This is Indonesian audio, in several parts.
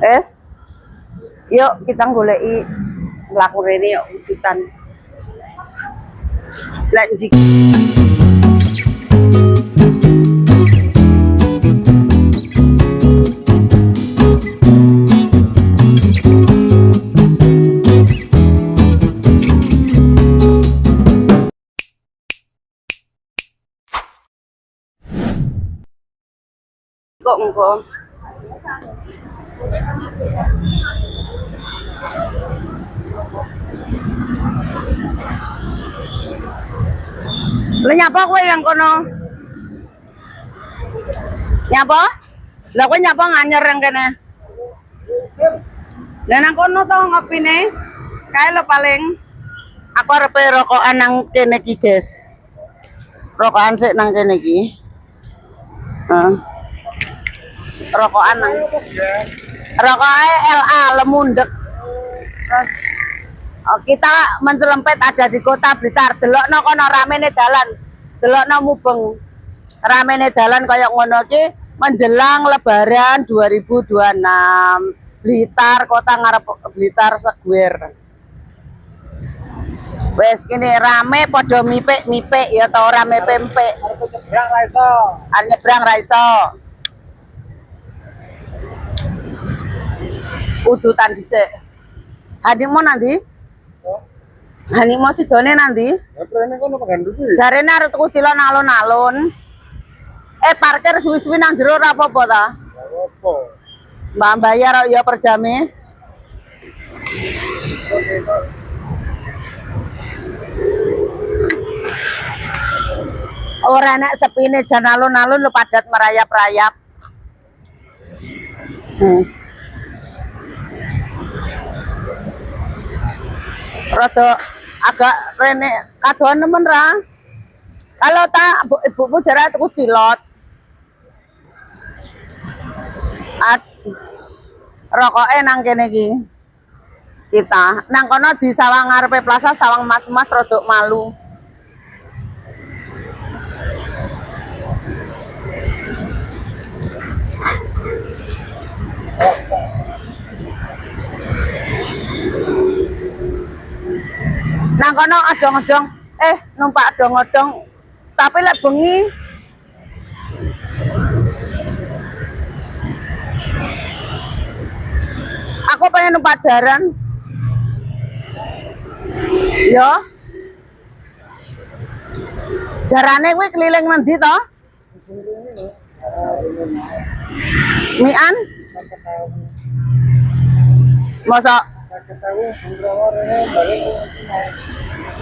Es, yuk kita goleki mlaku rene yuk udutan. Lek njik kok engko. Lah nyapa kowe yang kono? Nyapa? Lah kowe nyapa nganyer yang kene? Lah nang kono to ngopine? Kae lo paling aku arep rokokan nang kene iki, Guys. Rokokan sik nang kene iki. Rokokan nang. Rokoknya LA Lemundek. Terus kita mencelempet ada di kota Blitar. Delokno kono ramene dalan. Delokno mubeng. Ramene dalan kaya ngono iki menjelang Lebaran 2026. Blitar, kota ngarep Blitar Seguer. Wes kene rame padha mipik-mipik ya ta ora mepempek. Arep nyebrang ra iso. Udutan dhisik. Hanimo nanti? Hanimo sidone nanti? Ya prene kono pagandhu iki. Jarene arep tuku cilok alun-alun. Parkir suwi-suwi nang jero ora apa-apa ta? Apa? Mbak bayar ya per jame. Ora nek sepine jan alun-alun lu padat merayap-rayap. Rada agak rene kadoan nemen ra. Kalau tak ibumu jarang tuku cilot. Rokoke nang kene iki. Kita nang kono di sawang ngarepe plaza sawang mas-mas rodok malu. Nang kono adong-adong numpak adong-adong tapi lek bengi aku pengen numpak jaran ya jarane kuwi keliling nanti toh mian masa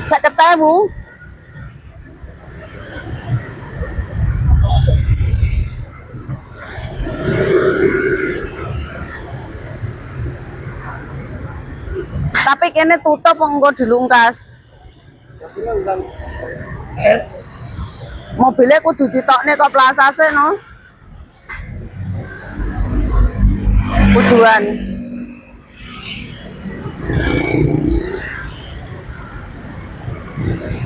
50.000 tapi kene tutup engko dilungkas. Mobilnya kudu ditokne kok plasase no. Kuduan.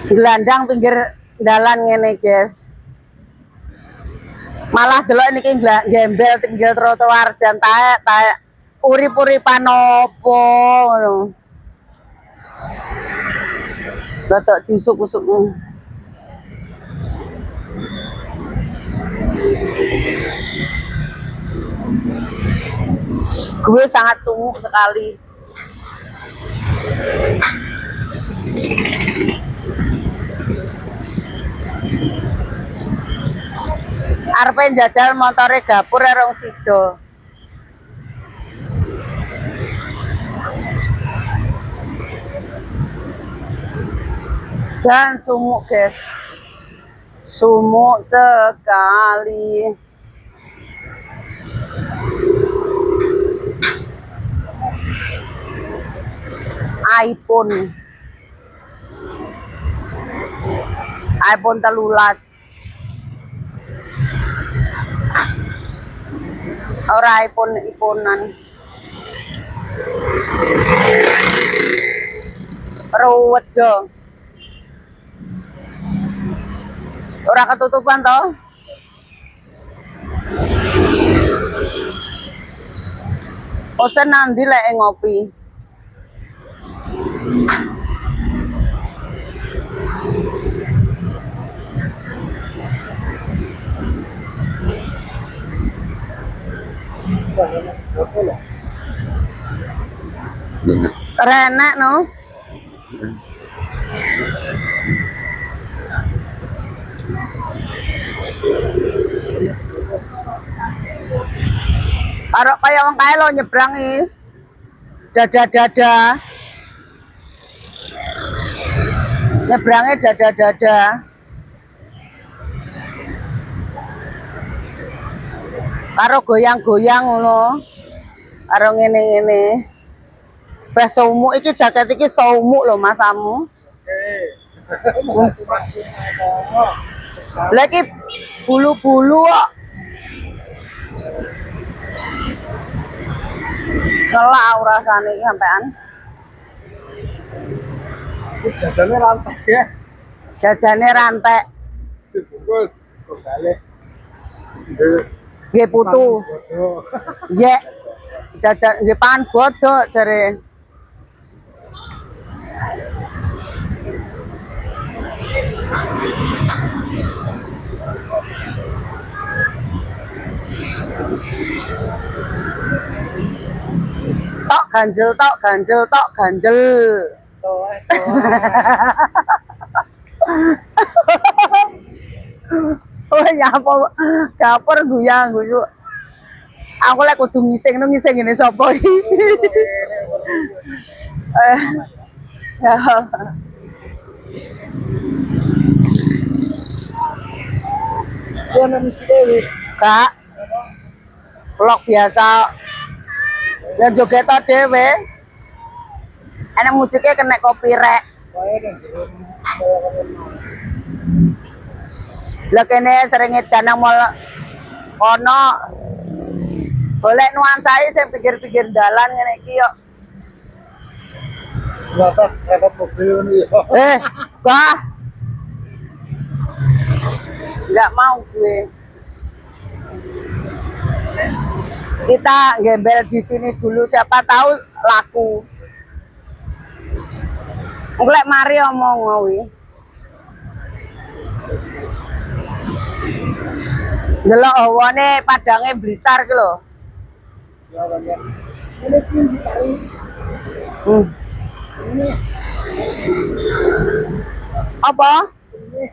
Gelandang pinggir dalan ngene, Guys. Malah delok niki gembel pinggir trotoar jan taek urip-uripan opo ngono. Rodok diusuk-usuk. Gue sangat sungguh sekali. Arepe njajal motore gapur rong sido. Jangan sumuk, Guys. Sumuk sekali. iPhone 13. Ora iPhone-an. Ruwet jo. Ora ketutupan toh? Pesen nanti lek ngopi. Renek no. Karo kaya wong kae lo nyebrangi. Dada-dada. Nyebrangi dada-dada. Karo goyang-goyang ngono. Karo ngene-ngene. Beh saumuk iki jaket iki saumuk lho Mas Amu. Lah iki bulu-bulu kok. Kelak rasane iki sampean. Jajane rantai ya. Jajane rantek. Dibungkus kok balik. Nggih putu. Ye. Jajan nggih pan bodok jare. Tok ganjel, tok ganjel, tok ganjel. Oh ya apa dapur guyang guyu. Aku lek kudu ngising ngene sapa iki. Ya. Ono misi dewe. Kak. Vlog biasa. Ya joget dhewe. Enak musiknya kena copyright. Wae nang jero. Lah kene sering edan nang mall kono. Golek nuansae sing pikir-pikir dalan ngene iki yo. Wacat serempet mobil ngono ya. Bah. Enggak mau gue. Kita gembel di sini dulu siapa tahu laku. Lek mari omong kuwi. Delok hawane padange Blitar ki lho. Ya banyak. Ini tinggi kali. Ini. Apa? Ini.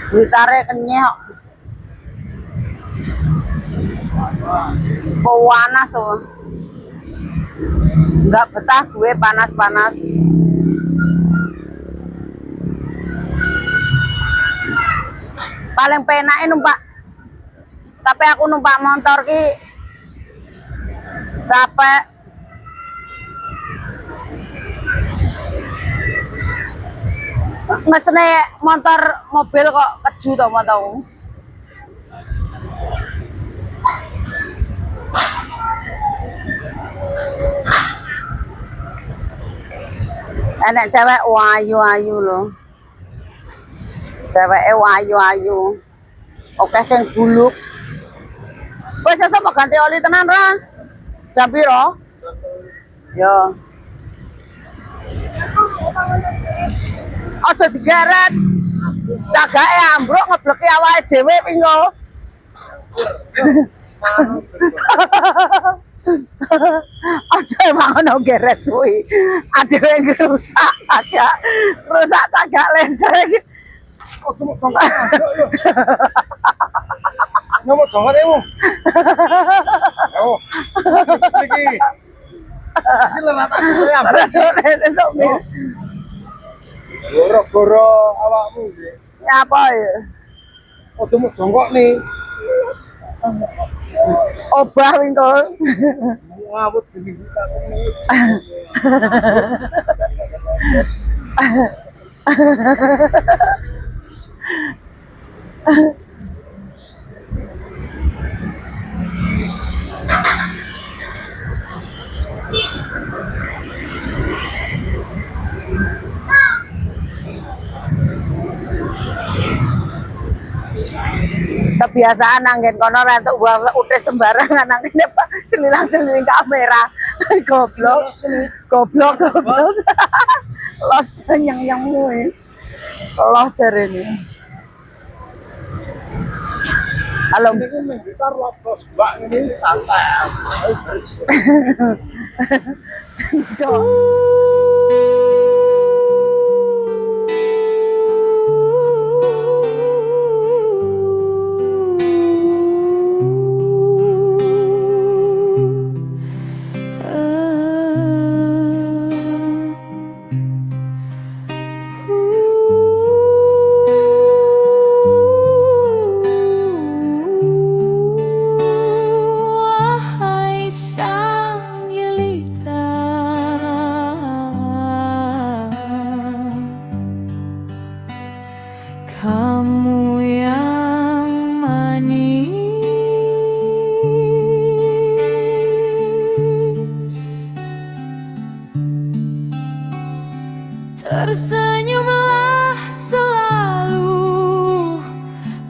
Blitare kenyek kok. Panas kok. Enggak betah gue panas-panas. Paling penake numpak. Tapi aku numpak motor ki capek. Mesene motor mobil kok keju to motormu. Enak cewek wayu-ayu lho. Ceweke wayu-ayu. Oke sing buluk. Wes sesuk ganti oli tenan ra? Jam piro? Yo. Aja digeret. Cagake ambruk ngebleki awake dhewe pingo. Aja emang ono geret kuwi. Adewe rusak cagak listrik. Nomor dongan emu. Oh. Iki. Iki lewat aku ya. Goro-goro awakmu nggih. Apa ya? Oh, temu jongkok nih. Obah winko. Ngawut gini buta. kebiasaan nanggen kono rentuk buang utis sembarangan nanggen Pak celilang-celiling kamera. Goblok. Goblok. Los yang mui. Los ini. Halo. Ini mengitar los mbak ini santai. Dong. Kamu yang manis, tersenyumlah selalu,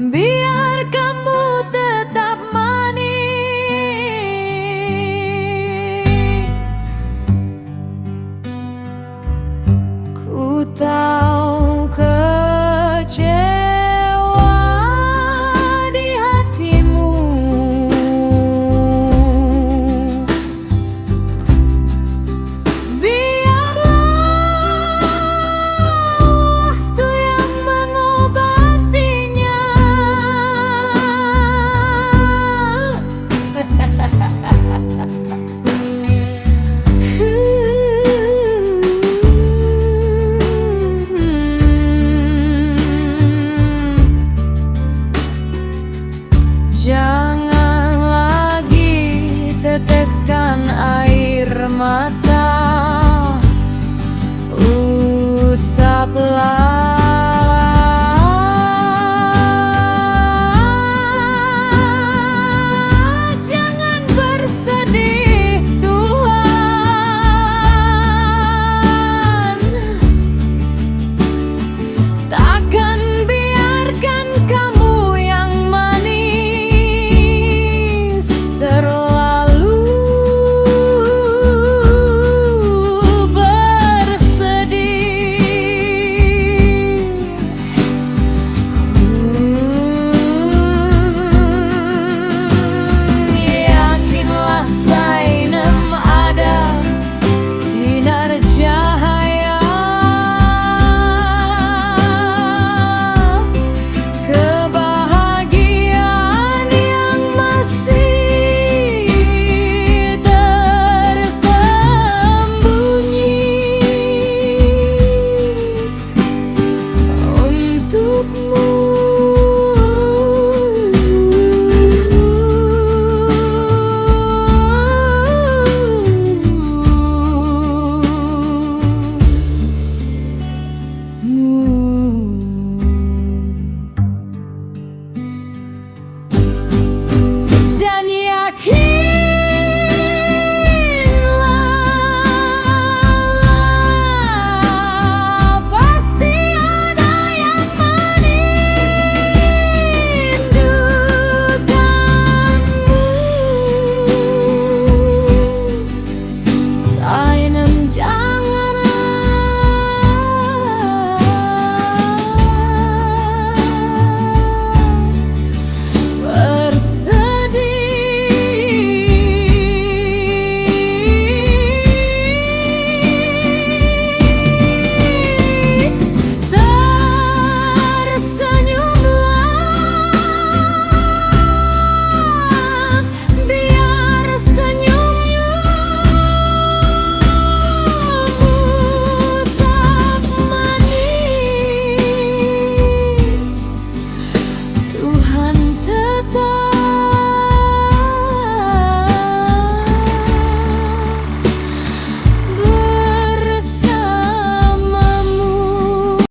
biar kamu tetap manis. Ku tahu kecewa di hatimu, biarlah waktu yang mengobatinya. Jangan lagi teteskan air